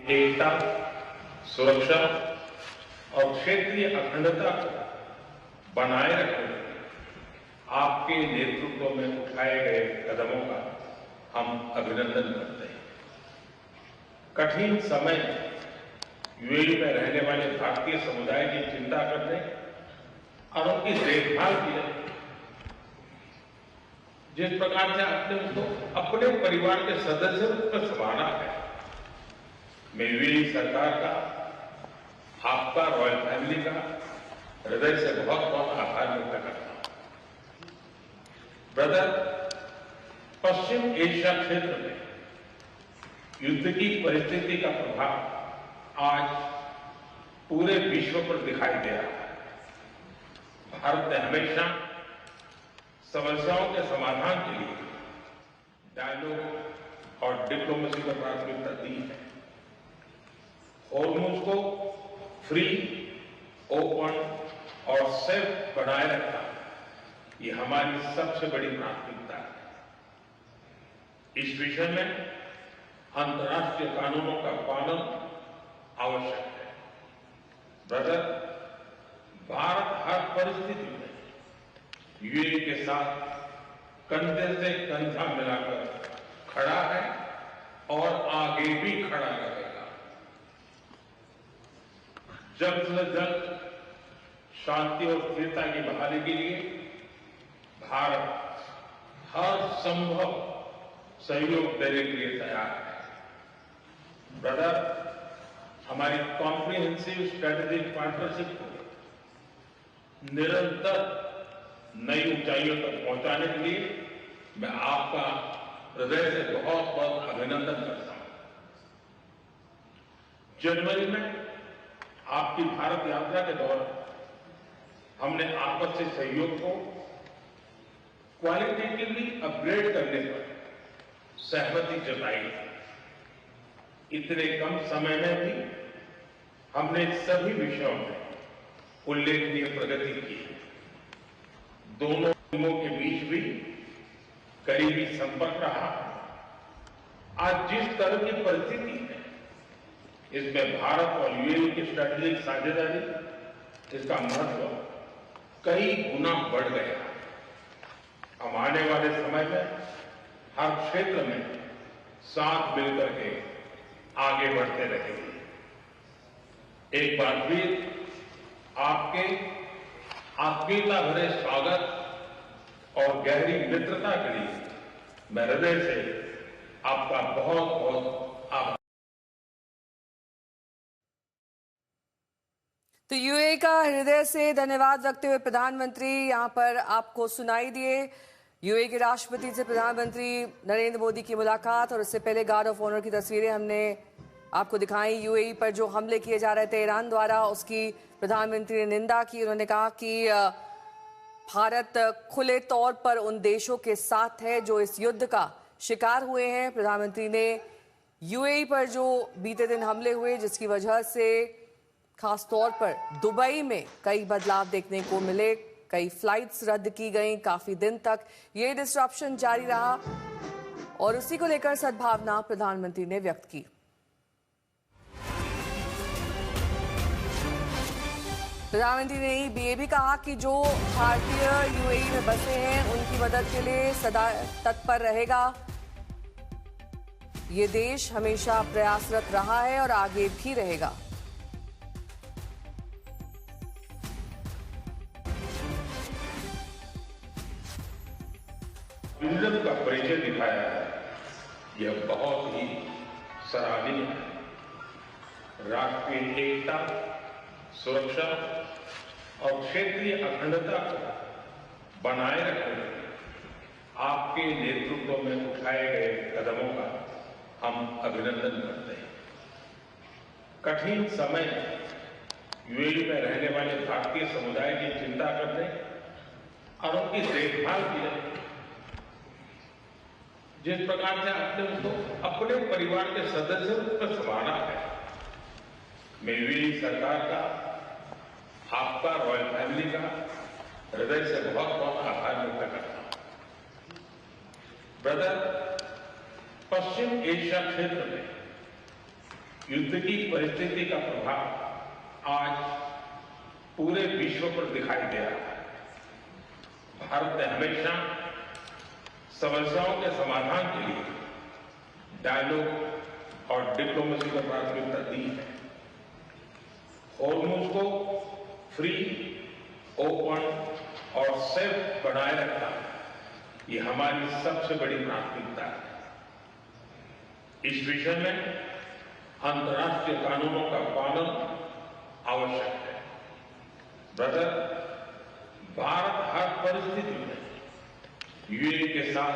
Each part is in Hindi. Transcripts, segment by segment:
एकता, सुरक्षा और क्षेत्रीय अखंडता को बनाए रखने में आपके नेतृत्व में उठाए गए कदमों का हम अभिनंदन करते हैं। कठिन समय में यूएई में रहने वाले भारतीय समुदाय की चिंता करने और उनकी देखभाल की जाए। जिस प्रकार से आपने उनको अपने परिवार के सदस्यों पर संभाला है, मैं यूएई सरकार का, आपका, रॉयल फैमिली का हृदय से बहुत बहुत आभार व्यक्त करता हूं। ब्रदर, पश्चिम एशिया क्षेत्र में युद्ध की परिस्थिति का प्रभाव आज पूरे विश्व पर दिखाई दे रहा है। भारत ने हमेशा समस्याओं के समाधान के लिए डायलॉग और डिप्लोमेसी को प्राथमिकता दी है। होर्मुज़ को फ्री, ओपन और सेफ बनाए रखना, ये हमारी सबसे बड़ी प्राथमिकता है। इस विषय में अंतर्राष्ट्रीय कानूनों का पालन आवश्यक है। ब्रदर, भारत हर परिस्थिति में यूएई के साथ कंधे से कंधा मिलाकर खड़ा है और आगे भी खड़ा रहेगा। जल्द से जल्द शांति और स्थिरता की बहाली के लिए भारत हर संभव सहयोग देने के लिए तैयार है। ब्रदर, हमारी कॉम्प्रिहेंसिव स्ट्रेटेजिक पार्टनरशिप को निरंतर नई ऊंचाइयों तक पहुंचाने के लिए मैं आपका हृदय से बहुत बहुत अभिनंदन करता हूं। जनवरी में आपकी भारत यात्रा के दौरान हमने आपसी सहयोग को क्वालिटेटिवली अपग्रेड करने पर सहमति जताई। इतने कम समय में भी हमने सभी विषयों में उल्लेखनीय प्रगति की। दोनों टीमों के बीच भी करीबी संपर्क रहा। आज जिस तरह की परिस्थिति है, इसमें भारत और यूएई की स्ट्रेटेजिक साझेदारी, इसका महत्व कई गुना बढ़ गया। हम आने वाले समय में हर क्षेत्र में साथ मिलकर के आगे बढ़ते रहेंगे। एक बार फिर आपके आत्मीयता भरे स्वागत और गहरी मित्रता के लिए मैं हृदय से आपका बहुत बहुत आभार। तो यूएई का हृदय से धन्यवाद रखते हुए प्रधानमंत्री यहां पर आपको सुनाई दिए। यूएई के राष्ट्रपति से प्रधानमंत्री नरेंद्र मोदी की मुलाकात और इससे पहले गार्ड ऑफ ऑनर की तस्वीरें हमने आपको दिखाई। यूएई पर जो हमले किए जा रहे थे ईरान द्वारा, उसकी प्रधानमंत्री ने निंदा की। उन्होंने कहा कि भारत खुले तौर पर उन देशों के साथ है जो इस युद्ध का शिकार हुए हैं। प्रधानमंत्री ने यूएई पर जो बीते दिन हमले हुए, जिसकी वजह से खास तौर पर दुबई में कई बदलाव देखने को मिले, कई फ्लाइट्स रद्द की गई, काफी दिन तक ये डिस्ट्रप्शन जारी रहा और उसी को लेकर सद्भावना प्रधानमंत्री ने व्यक्त की। प्रधानमंत्री ने ये भी कहा कि जो भारतीय यूएई में बसे हैं उनकी मदद के लिए सदा तत्पर रहेगा। ये देश हमेशा प्रयासरत रहा है और आगे भी रहेगा। विजन का परिचय दिखाया है, यह बहुत ही सराहनीय है। राष्ट्रीय एकता, सुरक्षा और क्षेत्रीय अखंडता को बनाए रखने में आपके नेतृत्व में उठाए गए कदमों का हम अभिनंदन करते हैं। कठिन समय में यूएई में रहने वाले भारतीय समुदाय की चिंता करने और उनकी देखभाल की जाए। जिस प्रकार से आपने उनको अपने परिवार के सदस्यों पर संभाला है, मैं यूएई सरकार का, आपका, रॉयल फैमिली का हृदय से बहुत बहुत आभार व्यक्त करता हूं। ब्रदर, पश्चिम एशिया क्षेत्र में युद्ध की परिस्थिति का प्रभाव आज पूरे विश्व पर दिखाई दे रहा है। भारत ने हमेशा समस्याओं के समाधान के लिए डायलॉग और डिप्लोमेसी को प्राथमिकता दी है। होर्मुज को फ्री, ओपन और सेफ बनाए रखना, ये हमारी सबसे बड़ी प्राथमिकता है। इस विषय में अंतर्राष्ट्रीय कानूनों का पालन आवश्यक है। ब्रदर, भारत हर परिस्थिति में यूएई के साथ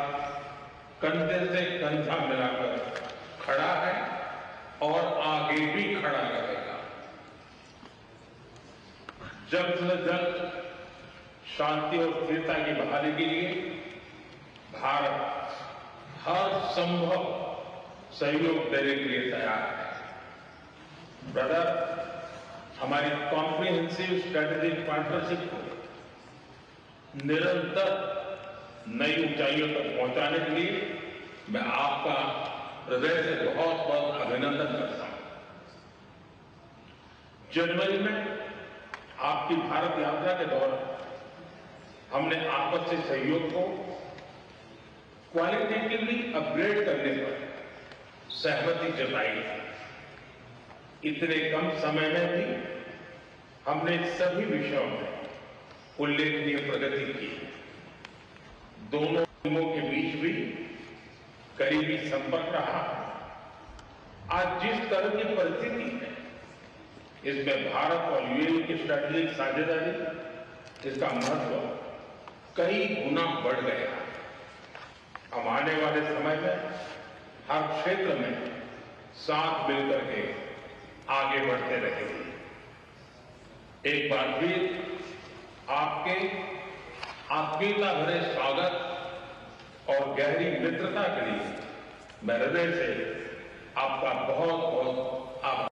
कंधे से कंधा मिलाकर खड़ा है और आगे भी खड़ा रहेगा। जल्द से जल्द शांति और स्थिरता की बहाली के लिए भारत हर संभव सहयोग देने के लिए तैयार है। ब्रदर, हमारी कॉम्प्रिहेंसिव स्ट्रेटेजिक पार्टनरशिप को निरंतर नई ऊंचाइयों तक पहुंचाने के लिए मैं आपका हृदय से बहुत बहुत अभिनंदन करता हूं। जनवरी में आपकी भारत यात्रा के दौरान हमने आपसी सहयोग को क्वालिटेटिवली अपग्रेड करने पर सहमति जताई है। इतने कम समय में भी हमने सभी विषयों में उल्लेखनीय प्रगति की है। दोनों टीमों के बीच भी करीबी संपर्क रहा है। आज जिस तरह की परिस्थिति है, इसमें भारत और यूएई की स्ट्रेटेजिक साझेदारी, इसका महत्व कई गुना बढ़ गया। हम आने वाले समय में हर क्षेत्र में साथ मिलकर के आगे बढ़ते रहेंगे। एक बार फिर आपके आत्मीयता भरे स्वागत और गहरी मित्रता के लिए मैं हृदय से आपका बहुत बहुत आभार।